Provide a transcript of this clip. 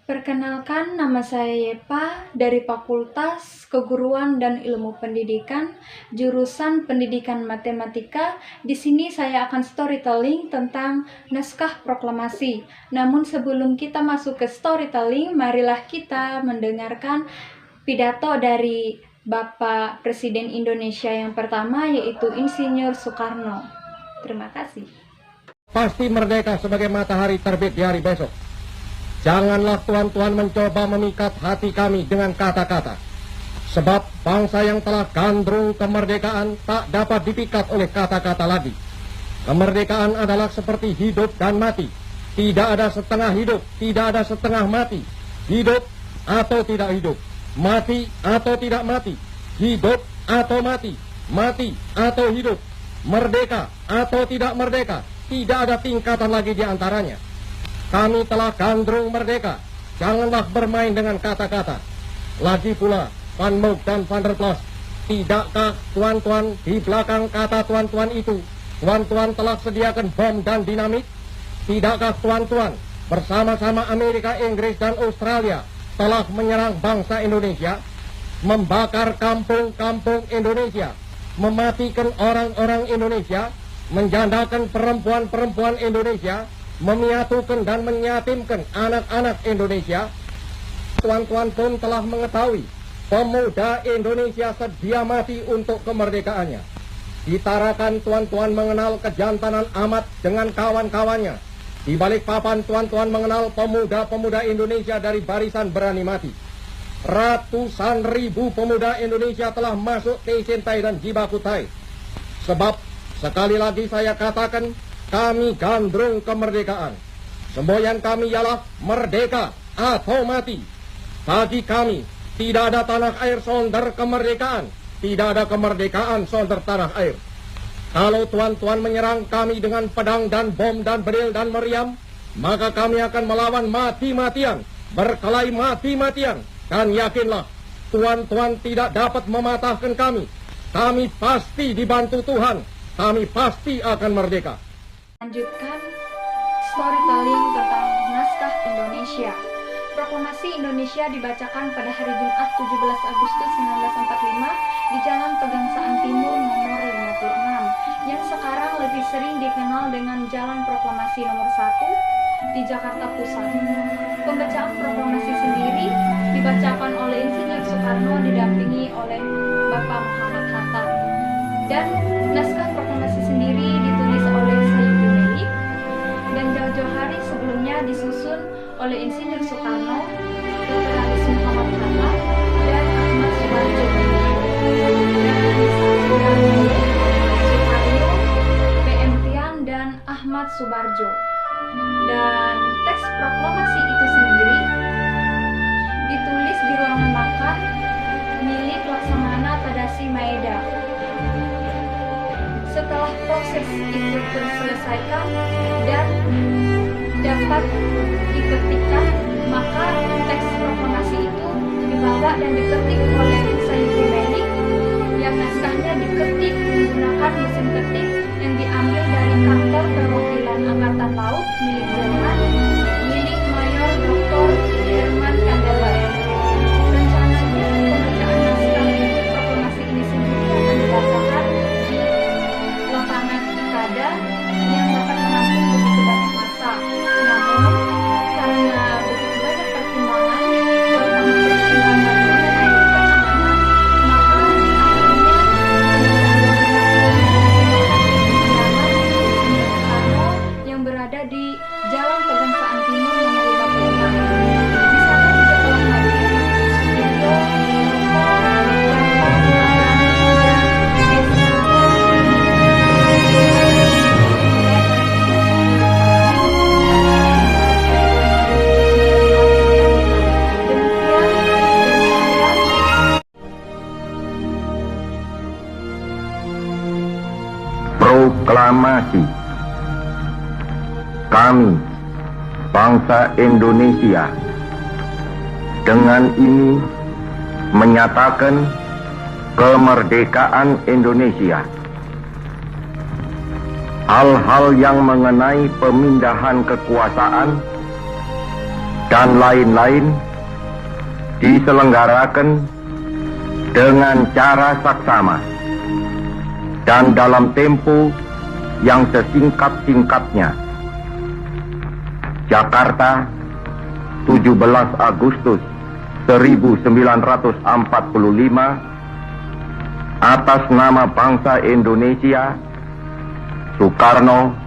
Perkenalkan, nama saya Yepa dari Fakultas Keguruan dan Ilmu Pendidikan, jurusan Pendidikan Matematika. Di sini saya akan storytelling tentang naskah proklamasi. Namun sebelum kita masuk ke storytelling, marilah kita mendengarkan pidato dari Bapak Presiden Indonesia yang pertama, yaitu Insinyur Soekarno. Terima kasih. Pasti merdeka sebagai matahari terbit di hari besok. Janganlah tuan-tuan mencoba memikat hati kami dengan kata-kata. Sebab bangsa yang telah gandrung kemerdekaan tak dapat dipikat oleh kata-kata lagi. Kemerdekaan adalah seperti hidup dan mati. Tidak ada setengah hidup, tidak ada setengah mati. Hidup atau tidak hidup, mati atau tidak mati. Hidup atau mati, mati atau hidup. Merdeka atau tidak merdeka, tidak ada tingkatan lagi di antaranya. Kami telah gandrung merdeka. Janganlah bermain dengan kata-kata. Lagi pula, Van Moog dan Van der Plas, tidakkah tuan-tuan di belakang kata tuan-tuan itu, tuan-tuan telah sediakan bom dan dinamit? Tidakkah tuan-tuan bersama-sama Amerika, Inggris, dan Australia telah menyerang bangsa Indonesia, membakar kampung-kampung Indonesia, mematikan orang-orang Indonesia, menjandakan perempuan-perempuan Indonesia, menyatukan dan menyatimkan anak-anak Indonesia? Tuan-tuan pun telah mengetahui pemuda Indonesia sedia mati untuk kemerdekaannya. Ditarakan tuan-tuan mengenal kejantanan amat dengan kawan-kawannya. Di balik papan tuan-tuan mengenal pemuda-pemuda Indonesia dari barisan berani mati. Ratusan ribu pemuda Indonesia telah masuk Tei Sin Tai dan Jibakutai. Sebab sekali lagi saya katakan, kami gandrung kemerdekaan. Semboyan kami ialah merdeka atau mati. Bagi kami, tidak ada tanah air sonder kemerdekaan. Tidak ada kemerdekaan sonder tanah air. Kalau tuan-tuan menyerang kami dengan pedang dan bom dan beril dan meriam, maka kami akan melawan mati-matian, berkelahi mati-matian. Dan yakinlah, tuan-tuan tidak dapat mematahkan kami. Kami pasti dibantu Tuhan. Kami pasti akan merdeka. Lanjutkan storytelling tentang naskah Indonesia. Proklamasi Indonesia dibacakan pada hari Jumat 17 Agustus 1945 di Jalan Pegangsaan Timur nomor 56, yang sekarang lebih sering dikenal dengan Jalan Proklamasi nomor 1 di Jakarta Pusat. Pembacaan proklamasi sendiri dibacakan oleh Insinyur Soekarno didampingi oleh Bapak Muhammad Hatta. Dan naskah proklamasi sendiri ditulis oleh Sayyidu Melik dan jauh-jauh hari sebelumnya disusun oleh Insinyur Soekarno, Dr. Aris Muhammad Hatta, dan Ahmad Subarjo. Soekarno, PM Tian, dan Ahmad Subarjo. Dan teks proklamasi itu sendiri ditulis di ruangan makan milik Laksamana Tadashi Maeda. Setelah proses itu terselesaikan dan dapat diketikkan, maka teks proklamasi itu dibawa dan diketik oleh Sayyidu Melik, yang naskahnya diketik menggunakan mesin ketik yang diambil dari kantor perwakilan Angkatan Laut milik Jerman, milik Mayor Dr. Herman Kandeler. Rencananya pembacaan naskah proklamasi ini sendiri akan dibacakan di lapangan Ikada yang dapat menampung begitu banyak massa. Namun karena begitu banyak pertimbangan, terutama pertimbangan mengenai keamanan, maka akhirnya Soekarno yang berada di Jalan Pegangsaan Timur nomor 56. Di sana juga telah hadir Sugiyo, Proklamasi. Kami, bangsa Indonesia, dengan ini menyatakan kemerdekaan Indonesia. Hal-hal yang mengenai pemindahan kekuasaan dan lain-lain diselenggarakan dengan cara saksama dan dalam tempo yang sesingkat-singkatnya. Jakarta, 17 Agustus 1945, atas nama bangsa Indonesia, Soekarno,